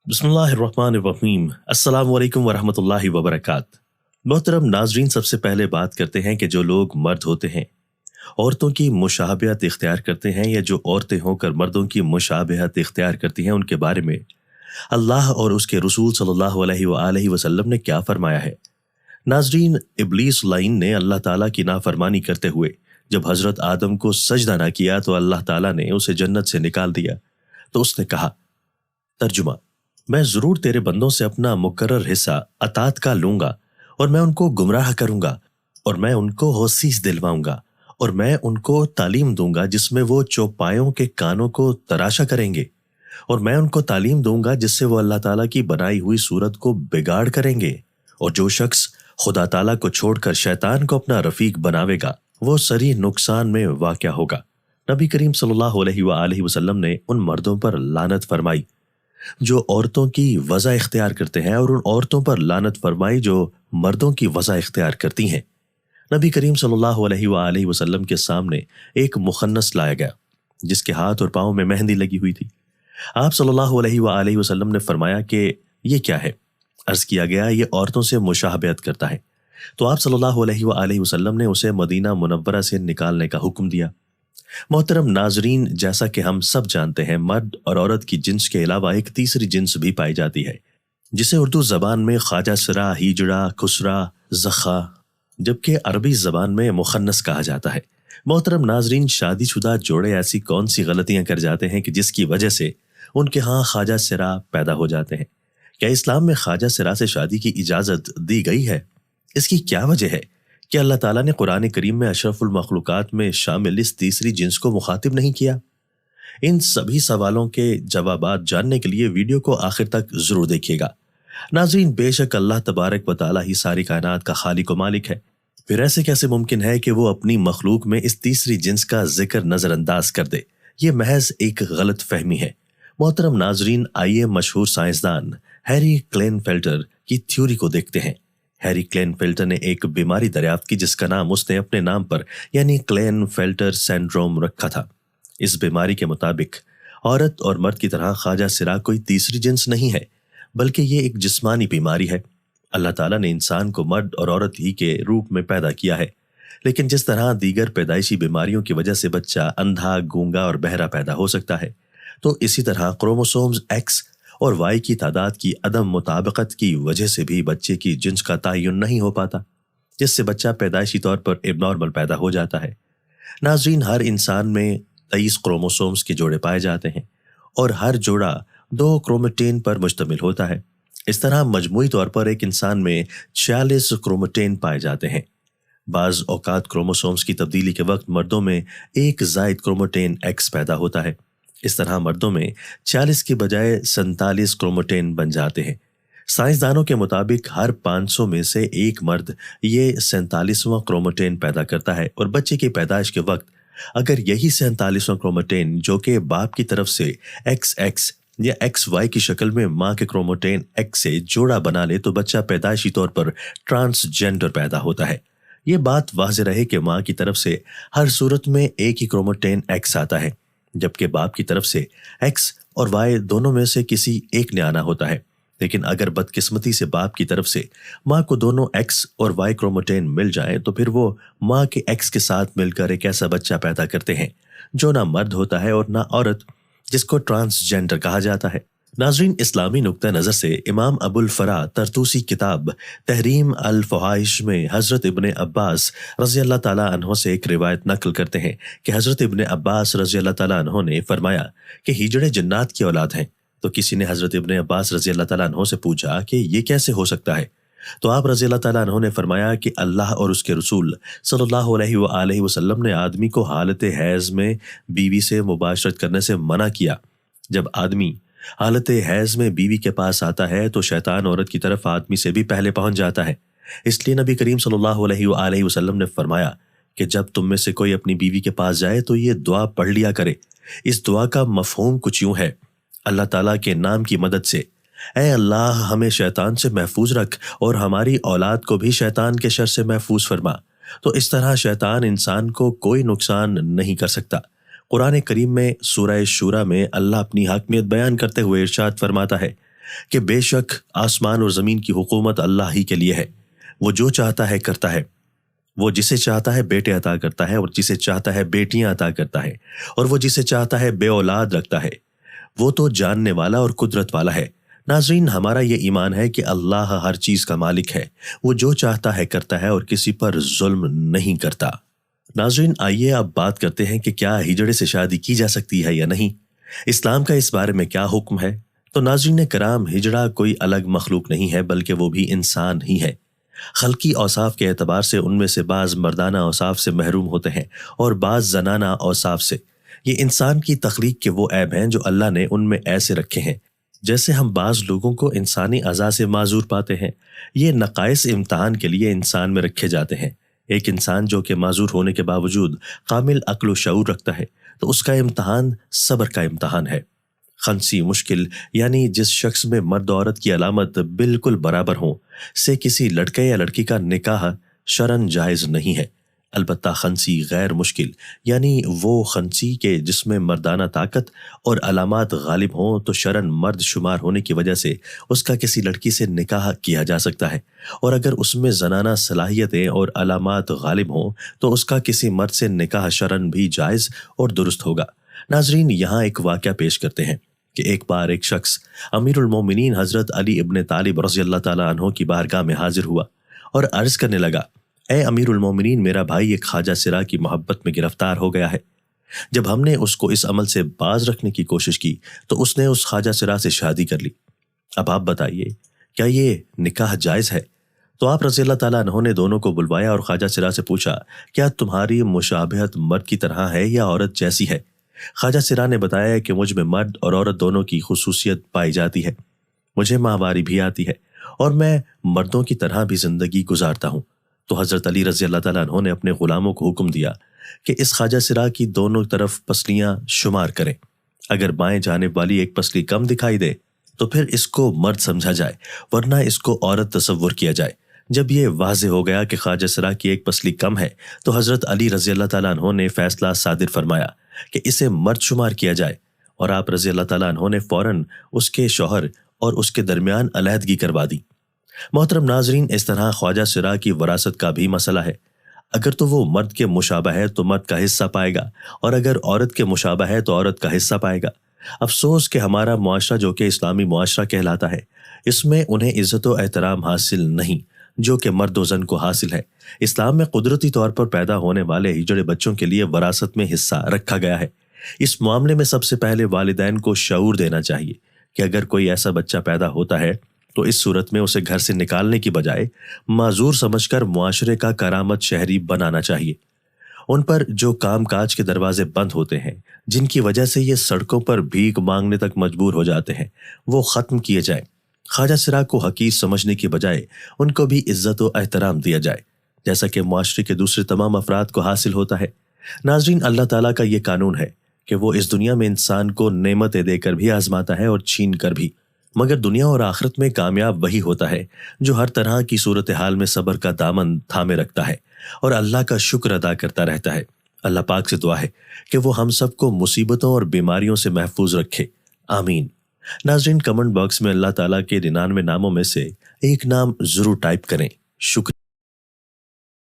بسم اللہ الرحمن الرحیم۔ السلام علیکم ورحمۃ اللہ وبرکاتہ۔ محترم ناظرین، سب سے پہلے بات کرتے ہیں کہ جو لوگ مرد ہوتے ہیں عورتوں کی مشابہت اختیار کرتے ہیں، یا جو عورتیں ہو کر مردوں کی مشابہت اختیار کرتی ہیں، ان کے بارے میں اللہ اور اس کے رسول صلی اللہ علیہ وآلہ وسلم نے کیا فرمایا ہے۔ ناظرین، ابلیس لعین نے اللہ تعالیٰ کی نافرمانی کرتے ہوئے جب حضرت آدم کو سجدہ نہ کیا تو اللہ تعالیٰ نے اسے جنت سے نکال دیا۔ تو اس نے کہا، ترجمہ: میں ضرور تیرے بندوں سے اپنا مقرر حصہ عطات کا لوں گا، اور میں ان کو گمراہ کروں گا، اور میں ان کو ہوسیس دلواؤں گا، اور میں ان کو تعلیم دوں گا جس میں وہ چوپایوں کے کانوں کو تراشا کریں گے، اور میں ان کو تعلیم دوں گا جس سے وہ اللہ تعالیٰ کی بنائی ہوئی صورت کو بگاڑ کریں گے، اور جو شخص خدا تعالیٰ کو چھوڑ کر شیطان کو اپنا رفیق بناوے گا وہ سری نقصان میں واقع ہوگا۔ نبی کریم صلی اللہ علیہ وآلہ وسلم نے ان مردوں پر لعنت فرمائی جو عورتوں کی وضع اختیار کرتے ہیں، اور ان عورتوں پر لعنت فرمائی جو مردوں کی وضع اختیار کرتی ہیں۔ نبی کریم صلی اللہ علیہ وآلہ وسلم کے سامنے ایک مخنث لایا گیا جس کے ہاتھ اور پاؤں میں مہندی لگی ہوئی تھی۔ آپ صلی اللہ علیہ وآلہ وسلم نے فرمایا کہ یہ کیا ہے؟ عرض کیا گیا، یہ عورتوں سے مشابہت کرتا ہے۔ تو آپ صلی اللہ علیہ وآلہ وسلم نے اسے مدینہ منورہ سے نکالنے کا حکم دیا۔ محترم ناظرین، جیسا کہ ہم سب جانتے ہیں، مرد اور عورت کی جنس کے علاوہ ایک تیسری جنس بھی پائی جاتی ہے جسے اردو زبان میں خواجہ سرا، ہیجڑا، خسرا، زخا، جبکہ عربی زبان میں مخنث کہا جاتا ہے۔ محترم ناظرین، شادی شدہ جوڑے ایسی کون سی غلطیاں کر جاتے ہیں کہ جس کی وجہ سے ان کے ہاں خواجہ سرا پیدا ہو جاتے ہیں؟ کیا اسلام میں خواجہ سرا سے شادی کی اجازت دی گئی ہے؟ اس کی کیا وجہ ہے کہ اللہ تعالیٰ نے قرآن کریم میں اشرف المخلوقات میں شامل اس تیسری جنس کو مخاطب نہیں کیا؟ ان سبھی سوالوں کے جوابات جاننے کے لیے ویڈیو کو آخر تک ضرور دیکھیے گا۔ ناظرین، بے شک اللہ تبارک و تعالیٰ ہی ساری کائنات کا خالق و مالک ہے، پھر ایسے کیسے ممکن ہے کہ وہ اپنی مخلوق میں اس تیسری جنس کا ذکر نظر انداز کر دے؟ یہ محض ایک غلط فہمی ہے۔ محترم ناظرین، آئیے مشہور سائنسدان ہیری کلین فیلٹر کی تھیوری کو دیکھتے ہیں۔ ہیری کلین فیلٹر نے ایک بیماری دریافت کی جس کا نام اس نے اپنے نام پر یعنی کلین فیلٹر سینڈروم رکھا تھا۔ اس بیماری کے مطابق عورت اور مرد کی طرح خواجہ سرا کوئی تیسری جنس نہیں ہے، بلکہ یہ ایک جسمانی بیماری ہے۔ اللہ تعالیٰ نے انسان کو مرد اور عورت ہی کے روپ میں پیدا کیا ہے، لیکن جس طرح دیگر پیدائشی بیماریوں کی وجہ سے بچہ اندھا، گونگا اور بہرا پیدا ہو سکتا ہے، تو اسی طرح کروموسومز ایکس اور وائی کی تعداد کی عدم مطابقت کی وجہ سے بھی بچے کی جنس کا تعین نہیں ہو پاتا، جس سے بچہ پیدائشی طور پر اب نارمل پیدا ہو جاتا ہے۔ ناظرین، ہر انسان میں 23 کروموسومز کے جوڑے پائے جاتے ہیں، اور ہر جوڑا 2 کروموٹین پر مشتمل ہوتا ہے۔ اس طرح مجموعی طور پر ایک انسان میں 46 کروموٹین پائے جاتے ہیں۔ بعض اوقات کروموسومز کی تبدیلی کے وقت مردوں میں ایک زائد کروموٹین ایکس پیدا ہوتا ہے۔ اس طرح مردوں میں 46 کی بجائے 47 کروموٹین بن جاتے ہیں۔ سائنسدانوں کے مطابق ہر 500 میں سے ایک مرد یہ 47واں کروموٹین پیدا کرتا ہے، اور بچے کی پیدائش کے وقت اگر یہی 47واں کروموٹین جو کہ باپ کی طرف سے ایکس ایکس یا ایکس وائی کی شکل میں ماں کے کروموٹین ایکس سے جوڑا بنا لے تو بچہ پیدائشی طور پر ٹرانسجینڈر پیدا ہوتا ہے۔ یہ بات واضح رہے کہ ماں کی طرف سے ہر صورت میں ایک ہی کروموٹین ایکس آتا ہے، جبکہ باپ کی طرف سے ایکس اور وائی دونوں میں سے کسی ایک نے آنا ہوتا ہے۔ لیکن اگر بدقسمتی سے باپ کی طرف سے ماں کو دونوں ایکس اور وائی کروموٹین مل جائیں تو پھر وہ ماں کے ایکس کے ساتھ مل کر ایک ایسا بچہ پیدا کرتے ہیں جو نہ مرد ہوتا ہے اور نہ عورت، جس کو ٹرانسجینڈر کہا جاتا ہے۔ ناظرین، اسلامی نقطہ نظر سے امام ابو الفرا طرطوسی کتاب تحریم الفواحش میں حضرت ابن عباس رضی اللہ تعالیٰ عنہ سے ایک روایت نقل کرتے ہیں کہ حضرت ابن عباس رضی اللہ تعالیٰ عنہ نے فرمایا کہ ہیجڑے جنات کی اولاد ہیں۔ تو کسی نے حضرت ابن عباس رضی اللہ تعالیٰ عنہ سے پوچھا کہ یہ کیسے ہو سکتا ہے؟ تو آپ رضی اللہ تعالیٰ عنہ نے فرمایا کہ اللہ اور اس کے رسول صلی اللہ علیہ وآلہ وسلم نے آدمی کو حالت حیض میں بیوی سے مباشرت کرنے سے منع کیا۔ جب آدمی حالت حیض میں بیوی کے پاس آتا ہے تو شیطان عورت کی طرف آدمی سے بھی پہلے پہنچ جاتا ہے۔ اس لیے نبی کریم صلی اللہ علیہ وآلہ وسلم نے فرمایا کہ جب تم میں سے کوئی اپنی بیوی کے پاس جائے تو یہ دعا پڑھ لیا کرے۔ اس دعا کا مفہوم کچھ یوں ہے: اللہ تعالیٰ کے نام کی مدد سے اے اللہ ہمیں شیطان سے محفوظ رکھ اور ہماری اولاد کو بھی شیطان کے شر سے محفوظ فرما۔ تو اس طرح شیطان انسان کو کوئی نقصان نہیں کر سکتا۔ قرآن کریم میں سورہ شورى میں اللہ اپنی حاکمیت بیان کرتے ہوئے ارشاد فرماتا ہے کہ بے شک آسمان اور زمین کی حکومت اللہ ہی کے لیے ہے، وہ جو چاہتا ہے کرتا ہے، وہ جسے چاہتا ہے بیٹے عطا کرتا ہے اور جسے چاہتا ہے بیٹیاں عطا کرتا ہے، اور وہ جسے چاہتا ہے بے اولاد رکھتا ہے، وہ تو جاننے والا اور قدرت والا ہے۔ ناظرین، ہمارا یہ ایمان ہے کہ اللہ ہر چیز کا مالک ہے، وہ جو چاہتا ہے کرتا ہے اور کسی پر ظلم نہیں کرتا۔ ناظرین، آئیے اب بات کرتے ہیں کہ کیا ہجڑے سے شادی کی جا سکتی ہے یا نہیں، اسلام کا اس بارے میں کیا حکم ہے۔ تو ناظرین کرام، ہجڑا کوئی الگ مخلوق نہیں ہے بلکہ وہ بھی انسان ہی ہے۔ خلقی اوصاف کے اعتبار سے ان میں سے بعض مردانہ اوصاف سے محروم ہوتے ہیں اور بعض زنانہ اوصاف سے۔ یہ انسان کی تخلیق کے وہ عیب ہیں جو اللہ نے ان میں ایسے رکھے ہیں، جیسے ہم بعض لوگوں کو انسانی اعضاء سے معذور پاتے ہیں۔ یہ نقائص امتحان کے لیے انسان میں رکھے جاتے ہیں۔ ایک انسان جو کہ معذور ہونے کے باوجود کامل عقل و شعور رکھتا ہے تو اس کا امتحان صبر کا امتحان ہے۔ خنسی مشکل یعنی جس شخص میں مرد و عورت کی علامت بالکل برابر ہوں سے کسی لڑکے یا لڑکی کا نکاح شرعاً جائز نہیں ہے۔ البتہ خنسی غیر مشکل یعنی وہ خنسی کے جس میں مردانہ طاقت اور علامات غالب ہوں تو شرعاً مرد شمار ہونے کی وجہ سے اس کا کسی لڑکی سے نکاح کیا جا سکتا ہے، اور اگر اس میں زنانہ صلاحیتیں اور علامات غالب ہوں تو اس کا کسی مرد سے نکاح شرعاً بھی جائز اور درست ہوگا۔ ناظرین، یہاں ایک واقعہ پیش کرتے ہیں کہ ایک بار ایک شخص امیر المومنین حضرت علی ابن طالب رضی اللہ تعالیٰ عنہ کی بارگاہ میں حاضر ہوا اور عرض کرنے لگا، اے امیر المومنین، میرا بھائی ایک خواجہ سرا کی محبت میں گرفتار ہو گیا ہے۔ جب ہم نے اس کو اس عمل سے باز رکھنے کی کوشش کی تو اس نے اس خواجہ سرا سے شادی کر لی۔ اب آپ بتائیے کیا یہ نکاح جائز ہے؟ تو آپ رضی اللہ تعالیٰ عنہ نے دونوں کو بلوایا اور خواجہ سرا سے پوچھا، کیا تمہاری مشابہت مرد کی طرح ہے یا عورت جیسی ہے؟ خواجہ سرا نے بتایا کہ مجھ میں مرد اور عورت دونوں کی خصوصیت پائی جاتی ہے، مجھے ماہواری بھی آتی ہے اور میں مردوں کی طرح بھی زندگی گزارتا ہوں۔ تو حضرت علی رضی اللہ تعالیٰ عنہ نے اپنے غلاموں کو حکم دیا کہ اس خواجہ سرا کی دونوں طرف پسلیاں شمار کریں، اگر بائیں جانب والی ایک پسلی کم دکھائی دے تو پھر اس کو مرد سمجھا جائے، ورنہ اس کو عورت تصور کیا جائے۔ جب یہ واضح ہو گیا کہ خواجہ سرا کی ایک پسلی کم ہے تو حضرت علی رضی اللہ تعالیٰ عنہ نے فیصلہ صادر فرمایا کہ اسے مرد شمار کیا جائے، اور آپ رضی اللہ تعالیٰ عنہ نے فوراً اس کے شوہر اور اس کے درمیان علیحدگی کروا دی۔ محترم ناظرین، اس طرح خواجہ سرا کی وراثت کا بھی مسئلہ ہے۔ اگر تو وہ مرد کے مشابہ ہے تو مرد کا حصہ پائے گا، اور اگر عورت کے مشابہ ہے تو عورت کا حصہ پائے گا۔ افسوس کہ ہمارا معاشرہ جو کہ اسلامی معاشرہ کہلاتا ہے، اس میں انہیں عزت و احترام حاصل نہیں جو کہ مرد و زن کو حاصل ہے۔ اسلام میں قدرتی طور پر پیدا ہونے والے ہجڑے بچوں کے لیے وراثت میں حصہ رکھا گیا ہے۔ اس معاملے میں سب سے پہلے والدین کو شعور دینا چاہیے کہ اگر کوئی ایسا بچہ پیدا ہوتا ہے تو اس صورت میں اسے گھر سے نکالنے کی بجائے معذور سمجھ کر معاشرے کا کرامت شہری بنانا چاہیے۔ ان پر جو کام کاج کے دروازے بند ہوتے ہیں، جن کی وجہ سے یہ سڑکوں پر بھیک مانگنے تک مجبور ہو جاتے ہیں، وہ ختم کیے جائیں۔ خواجہ سرا کو حقیر سمجھنے کی بجائے ان کو بھی عزت و احترام دیا جائے، جیسا کہ معاشرے کے دوسرے تمام افراد کو حاصل ہوتا ہے۔ ناظرین، اللہ تعالیٰ کا یہ قانون ہے کہ وہ اس دنیا میں انسان کو نعمتیں دے کر بھی آزماتا ہے اور چھین کر بھی، مگر دنیا اور آخرت میں کامیاب وہی ہوتا ہے جو ہر طرح کی صورتحال میں صبر کا دامن تھامے رکھتا ہے اور اللہ کا شکر ادا کرتا رہتا ہے۔ اللہ پاک سے دعا ہے کہ وہ ہم سب کو مصیبتوں اور بیماریوں سے محفوظ رکھے، آمین۔ ناظرین، کمنٹ باکس میں اللہ تعالیٰ کے 99 ناموں میں سے ایک نام ضرور ٹائپ کریں۔ شکریہ۔